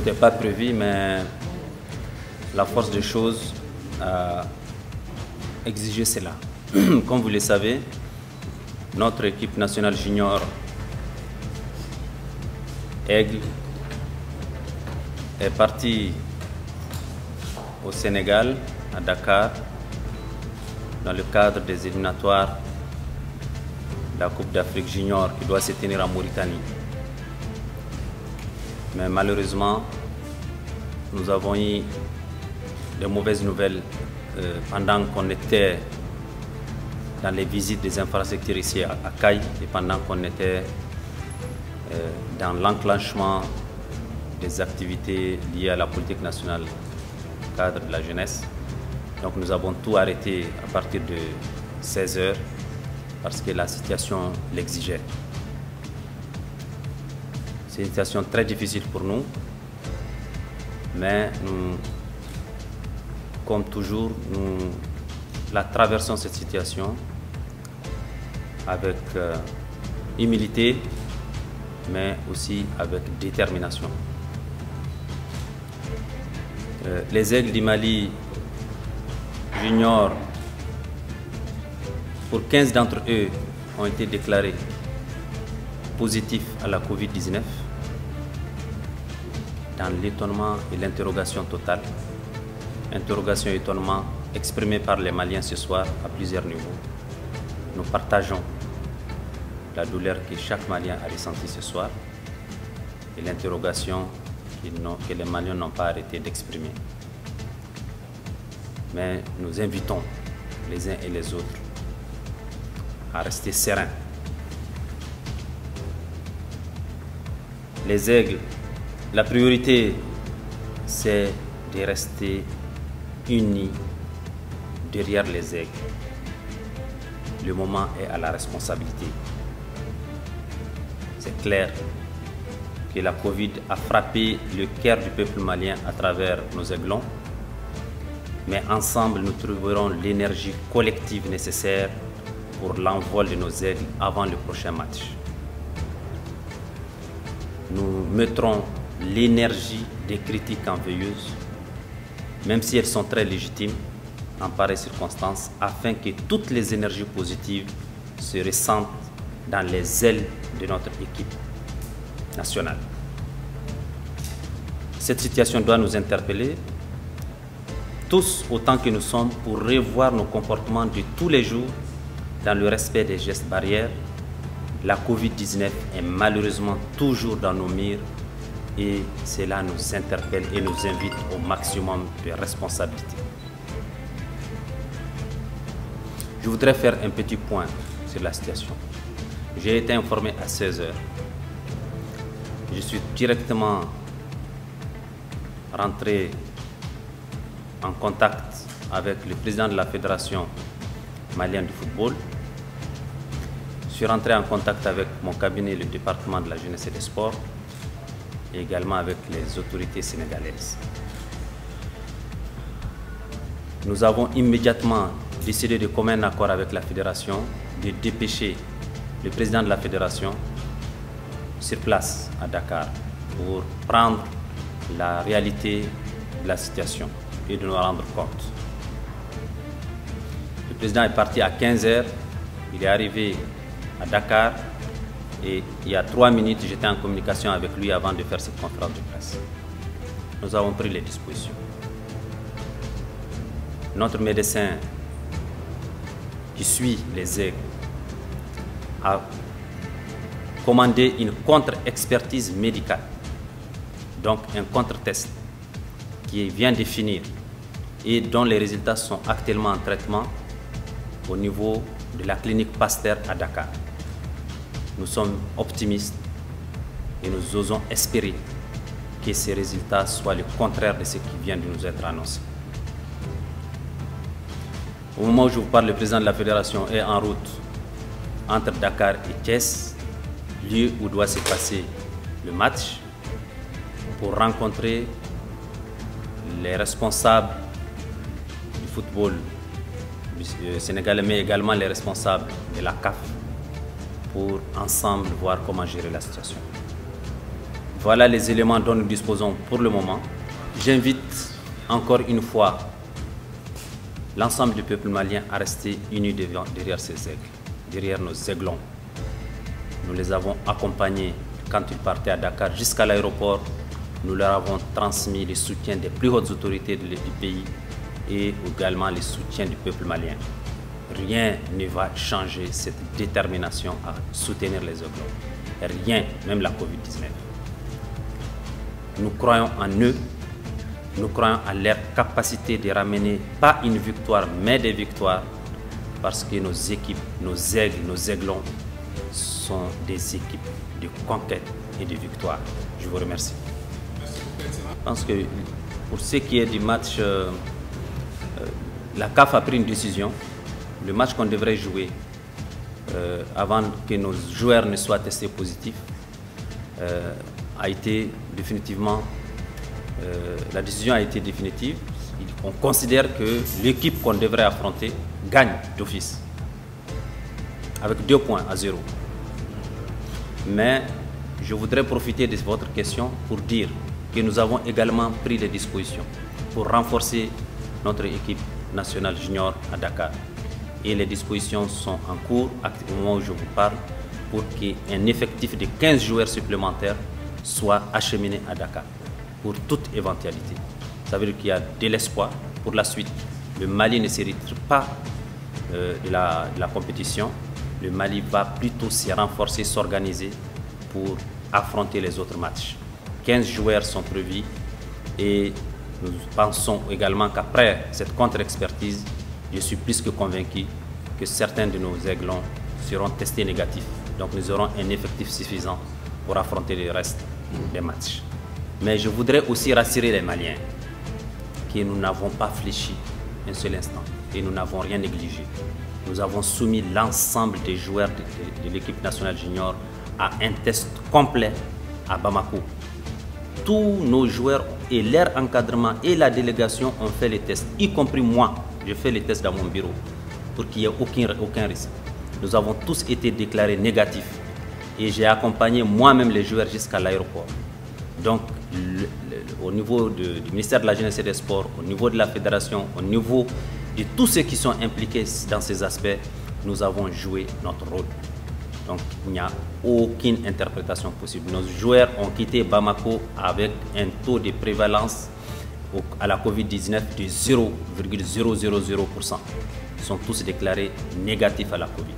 n'était pas prévu, mais la force des choses a exigé cela. Comme vous le savez, notre équipe nationale junior Aigle est partie au Sénégal, à Dakar, dans le cadre des éliminatoires de la Coupe d'Afrique junior qui doit se tenir en Mauritanie. Mais malheureusement, nous avons eu de mauvaises nouvelles pendant qu'on était dans les visites des infrastructures ici à Caille et pendant qu'on était dans l'enclenchement des activités liées à la politique nationale au cadre de la jeunesse. Donc nous avons tout arrêté à partir de 16 h parce que la situation l'exigeait. C'est une situation très difficile pour nous, mais nous, comme toujours, nous la traversons cette situation avec humilité, mais aussi avec détermination. Les Aigles du Mali juniors, pour 15 d'entre eux, ont été déclarés positifs à la Covid-19, dans l'étonnement et l'interrogation totale. Interrogation et étonnement exprimés par les Maliens ce soir à plusieurs niveaux. Nous partageons la douleur que chaque Malien a ressentie ce soir et l'interrogation que les Maliens n'ont pas arrêté d'exprimer. Mais nous invitons les uns et les autres à rester sereins. Les Aigles, la priorité, c'est de rester unis derrière les Aigles. Le moment est à la responsabilité. C'est clair que la Covid a frappé le cœur du peuple malien à travers nos aiglons, mais ensemble nous trouverons l'énergie collective nécessaire pour l'envol de nos aigles avant le prochain match. Nous mettrons l'énergie des critiques envieuses, même si elles sont très légitimes en pareilles circonstances, afin que toutes les énergies positives se ressentent dans les ailes de notre équipe nationale. Cette situation doit nous interpeller, tous autant que nous sommes, pour revoir nos comportements de tous les jours dans le respect des gestes barrières. La Covid-19 est malheureusement toujours dans nos mires et cela nous interpelle et nous invite au maximum de responsabilité. Je voudrais faire un petit point sur la situation. J'ai été informé à 16 h. Je suis directement rentré en contact avec le président de la Fédération malienne de football. Je suis rentré en contact avec mon cabinet, le département de la jeunesse et des sports, et également avec les autorités sénégalaises. Nous avons immédiatement décidé de commun accord avec la fédération de dépêcher le président de la fédération sur place à Dakar pour prendre la réalité de la situation et de nous rendre compte. Le président est parti à 15 h, il est arrivé à Dakar et il y a 3 minutes j'étais en communication avec lui avant de faire cette conférence de presse. Nous avons pris les dispositions. Notre médecin qui suit les aigles a commandé une contre-expertise médicale, donc un contre-test qui vient de finir et dont les résultats sont actuellement en traitement au niveau de la clinique Pasteur à Dakar. Nous sommes optimistes et nous osons espérer que ces résultats soient le contraire de ce qui vient de nous être annoncé. Au moment où je vous parle, le président de la fédération est en route entre Dakar et Thiès, lieu où doit se passer le match, pour rencontrer les responsables du football sénégalais, mais également les responsables de la CAF, pour ensemble voir comment gérer la situation. Voilà les éléments dont nous disposons pour le moment. J'invite encore une fois l'ensemble du peuple malien à rester unis derrière ces aigles, derrière nos aiglons. Nous les avons accompagnés quand ils partaient à Dakar jusqu'à l'aéroport. Nous leur avons transmis le soutien des plus hautes autorités du pays et également le soutien du peuple malien. Rien ne va changer cette détermination à soutenir les aiglons. Rien, même la Covid-19. Nous croyons en eux, nous croyons à leur capacité de ramener pas une victoire, mais des victoires, parce que nos équipes, nos aigles, nos aiglons sont des équipes de conquête et de victoire. Je vous remercie. Je pense que pour ce qui est du match, la CAF a pris une décision. Le match qu'on devrait jouer avant que nos joueurs ne soient testés positifs a été définitivement, la décision a été définitive. On considère que l'équipe qu'on devrait affronter gagne d'office avec 2 points à 0. Mais je voudrais profiter de votre question pour dire que nous avons également pris des dispositions pour renforcer notre équipe nationale junior à Dakar. Et les dispositions sont en cours au moment où je vous parle pour qu'un effectif de 15 joueurs supplémentaires soit acheminé à Dakar pour toute éventualité. Ça veut dire qu'il y a de l'espoir pour la suite. Le Mali ne se retire pas de la compétition. Le Mali va plutôt se renforcer, s'organiser pour affronter les autres matchs. 15 joueurs sont prévus et nous pensons également qu'après cette contre-expertise, je suis plus que convaincu que certains de nos aiglons seront testés négatifs. Donc nous aurons un effectif suffisant pour affronter le reste des matchs. Mais je voudrais aussi rassurer les Maliens que nous n'avons pas fléchi un seul instant et nous n'avons rien négligé. Nous avons soumis l'ensemble des joueurs de l'équipe nationale junior à un test complet à Bamako. Tous nos joueurs et leur encadrement et la délégation ont fait les tests, y compris moi. Je fais les tests dans mon bureau pour qu'il n'y ait aucun risque. Nous avons tous été déclarés négatifs et j'ai accompagné moi-même les joueurs jusqu'à l'aéroport. Donc, au niveau du ministère de la Jeunesse et des Sports, au niveau de la fédération, au niveau de tous ceux qui sont impliqués dans ces aspects, nous avons joué notre rôle. Donc, il n'y a aucune interprétation possible. Nos joueurs ont quitté Bamako avec un taux de prévalence à la Covid-19 de 0,000%. Ils sont tous déclarés négatifs à la Covid.